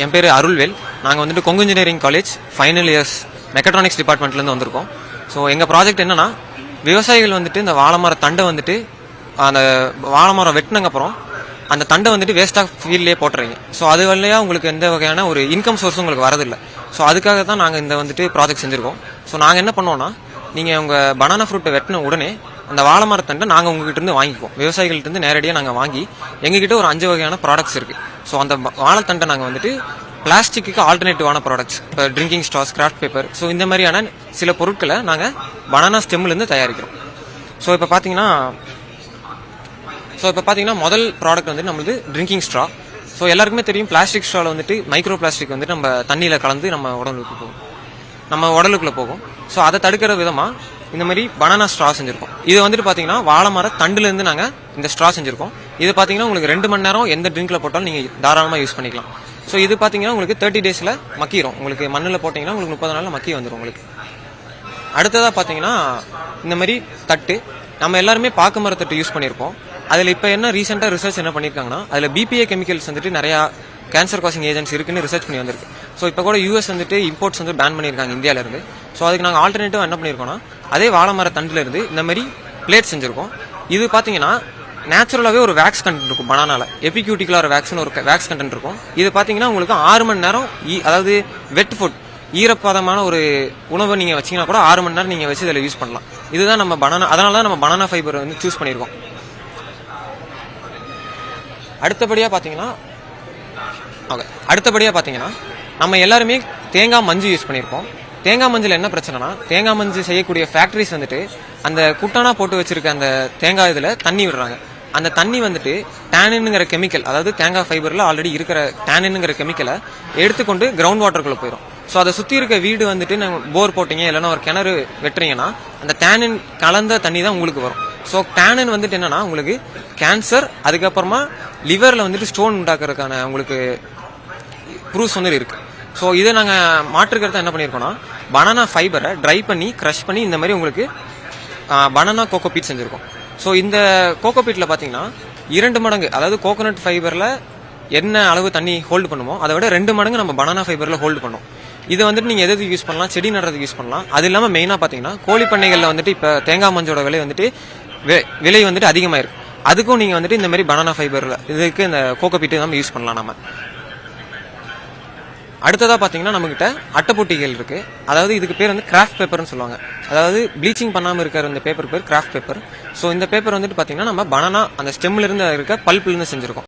என் பேர் அருள்வேல். நாங்கள் வந்துட்டு Kongu engineering college final years mechatronics டிபார்ட்மெண்ட்லேருந்து வந்திருக்கோம். ஸோ எங்கள் ப்ராஜெக்ட் என்னன்னா, விவசாயிகள் வந்துட்டு இந்த வாழைமர தண்டை வந்துட்டு அந்த வாழைமரம் வெட்டினங்கப்புறம் அந்த தண்டை வந்துட்டு வேஸ்ட்டாக ஃபீல்ட்லேயே போட்டுறீங்க. ஸோ அது வழியாக உங்களுக்கு எந்த வகையான ஒரு இன்கம் சோர்ஸும் உங்களுக்கு வரதில்லை. ஸோ அதுக்காக தான் நாங்கள் இந்த வந்துட்டு ப்ராஜெக்ட் செஞ்சுருக்கோம். ஸோ நாங்கள் என்ன பண்ணோம்னா, நீங்கள் உங்கள் பனானா ஃப்ரூட்டை வெட்டின உடனே அந்த வாழை மரத்தண்டை நாங்கள் உங்ககிட்ட இருந்து வாங்கிக்குவோம். விவசாயிகள்கிட்ட நேரடியாக நாங்கள் வாங்கி எங்ககிட்ட ஒரு 5 வகையான ப்ராடக்ட்ஸ் இருக்குது. ஸோ அந்த வாழைத்தண்டை நாங்கள் வந்துட்டு பிளாஸ்டிக்கு ஆல்டர்னேட்டிவான ப்ராடக்ட்ஸ், இப்போ drinking straws, craft paper, so இந்த மாதிரியான சில பொருட்களை நாங்கள் பனானா ஸ்டெம்லேருந்து தயாரிக்கிறோம். ஸோ இப்போ பார்த்தீங்கன்னா முதல் ப்ராடக்ட் வந்துட்டு நம்மளுக்கு ட்ரிங்கிங் ஸ்ட்ரா. ஸோ எல்லாருக்குமே தெரியும், பிளாஸ்டிக் ஸ்ட்ராவில் வந்துட்டு மைக்ரோ பிளாஸ்டிக் வந்துட்டு நம்ம தண்ணியில் கலந்து நம்ம உடலுக்குள்ளே போகும். ஸோ அதை தடுக்கிற விதமாக இந்த மாதிரி பனானா ஸ்ட்ரா செஞ்சுருக்கோம். இது வந்துட்டு பார்த்தீங்கன்னா வாழை மர தண்டுலேருந்து நாங்கள் இந்த ஸ்ட்ரா செஞ்சுருக்கோம். இது பார்த்தீங்கன்னா உங்களுக்கு 2 மணி நேரம் எந்த ட்ரிங்கில் போட்டாலும் நீங்கள் தாராளமாக யூஸ் பண்ணிக்கலாம். ஸோ இது பார்த்தீங்கன்னா உங்களுக்கு 30 டேஸில் மக்கிரும். உங்களுக்கு மண்ணில் போட்டிங்கன்னா உங்களுக்கு 30 நாளில் மக்கி வந்துடும் உங்களுக்கு. அடுத்ததாக பார்த்தீங்கன்னா இந்த மாதிரி தட்டு நம்ம எல்லாருமே பாக்கு மரத்தட்டு யூஸ் பண்ணியிருப்போம். அதில் இப்போ என்ன ரீசெண்டாக ரிசர்ச் என்ன பண்ணியிருக்காங்கன்னா, அதில் பிபிஏ கெமிக்கல்ஸ் வந்துட்டு நிறையா கேன்சர் காசிங் ஏஜென்ட்ஸ் இருக்குன்னு ரிசர்ச் பண்ணி வந்திருக்கு. ஸோ இப்போ கூட யூஎஸ் வந்துட்டு இம்போர்ட்ஸ் வந்து பேன் பண்ணியிருக்காங்க இந்தியாவிலேருந்து. ஸோ அதுக்கு நாங்கள் ஆல்டர்னேட்டிவ் என்ன பண்ணியிருக்கோம்னா, அதே வாழை மர தண்டுலேருந்து இந்த மாதிரி பிளேட் செஞ்சுருக்கோம். இது பார்த்தீங்கன்னா நேச்சுரலாகவே ஒரு வேக்ஸ் கண்டென்ட் இருக்கும் பனானால. எபிக்யூட்டிகுலர் வேக்ஸ்னு ஒரு வேக்ஸ் கண்டென்ட் இருக்கும். இது பார்த்தீங்கன்னா உங்களுக்கு 6 மணி நேரம் அதாவது வெட் ஃபுட், ஈரப்பதமான ஒரு உணவை நீங்கள் வச்சிங்கன்னா கூட 6 மணி நேரம் நீங்கள் வச்சு இதில் யூஸ் பண்ணலாம். இதுதான் நம்ம பனானா, அதனால தான் நம்ம பனானா ஃபைபர் வந்து சூஸ் பண்ணியிருக்கோம். அடுத்தபடியாக பார்த்தீங்கன்னா நம்ம எல்லாருமே தேங்காய் மஞ்சு யூஸ் பண்ணியிருப்போம். தேங்காய் மஞ்சில் என்ன பிரச்சனைனா, தேங்காய் மஞ்சு செய்யக்கூடிய ஃபேக்ட்ரிஸ் வந்துட்டு அந்த குட்டானா போட்டு வச்சிருக்க அந்த தேங்காய் இதில் தண்ணி விடுறாங்க. அந்த தண்ணி வந்துட்டு டேனின்ங்கிற கெமிக்கல், அதாவது தேங்காய் ஃபைபரில் ஆல்ரெடி இருக்கிற டேனின்ங்கிற கெமிக்கலை எடுத்துக்கொண்டு கிரவுண்ட் வாட்டருக்குள்ளே போயிடும். ஸோ அதை சுற்றி இருக்க வீடு வந்துட்டு நாங்கள் போர் போட்டிங்க இல்லைன்னா ஒரு கிணறு வெட்டுறீங்கன்னா அந்த டேனின் கலந்த தண்ணி தான் உங்களுக்கு வரும். ஸோ டேனின் வந்துட்டு என்னன்னா உங்களுக்கு கேன்சர், அதுக்கப்புறமா லிவரில் வந்துட்டு ஸ்டோன் உண்டாக்குறதுக்கான உங்களுக்கு ப்ரூஃப்ஸ் வந்து இருக்குது. ஸோ இதை நாங்கள் மாற்றுக்கிறத என்ன பண்ணியிருக்கோம்னா, பனானா ஃபைபரை ட்ரை பண்ணி க்ரஷ் பண்ணி இந்த மாதிரி உங்களுக்கு பனானா கோகோபீட் செஞ்சுருக்கோம். ஸோ இந்த கோகோபீட்டில் பார்த்தீங்கன்னா 2 மடங்கு, அதாவது கோகோனட் ஃபைபரில் என்ன அளவு தண்ணி ஹோல்டு பண்ணுமோ அதை விட 2 மடங்கு நம்ம பனானா ஃபைபரில் ஹோல்டு பண்ணோம். இதை வந்துட்டு நீங்கள் எதுக்கு யூஸ் பண்ணலாம், செடி நடுறதுக்கு யூஸ் பண்ணலாம். அது இல்லாமல் மெயினாக பார்த்தீங்கன்னா கோழி பண்ணைகளில் வந்துட்டு இப்போ தேங்காய் மஞ்சோட விலை வந்துட்டு வந்துட்டு அதிகமாக இருக்குது. அதுக்கும் நீங்கள் வந்துட்டு இந்த மாதிரி பனானா ஃபைபரில் இதுக்கு இந்த கோகோபீட்டு நம்ம யூஸ் பண்ணலாம். நம்ம அடுத்ததாக பார்த்தீங்கன்னா நம்மகிட்ட அட்டைப்பொட்டிகள் இருக்குது. அதாவது இதுக்கு பேர் வந்து கிராஃப்ட் பேப்பர்னு சொல்லுவாங்க. அதாவது ப்ளீச்சிங் பண்ணாமல் இருக்கிற இந்த பேப்பர் பேர் கிராஃப்ட் பேப்பர். ஸோ இந்த பேப்பர் வந்துட்டு பார்த்தீங்கன்னா நம்ம பனானா அந்த ஸ்டெம்லேருந்து இருக்க பல்ப்லேருந்து செஞ்சுருக்கோம்.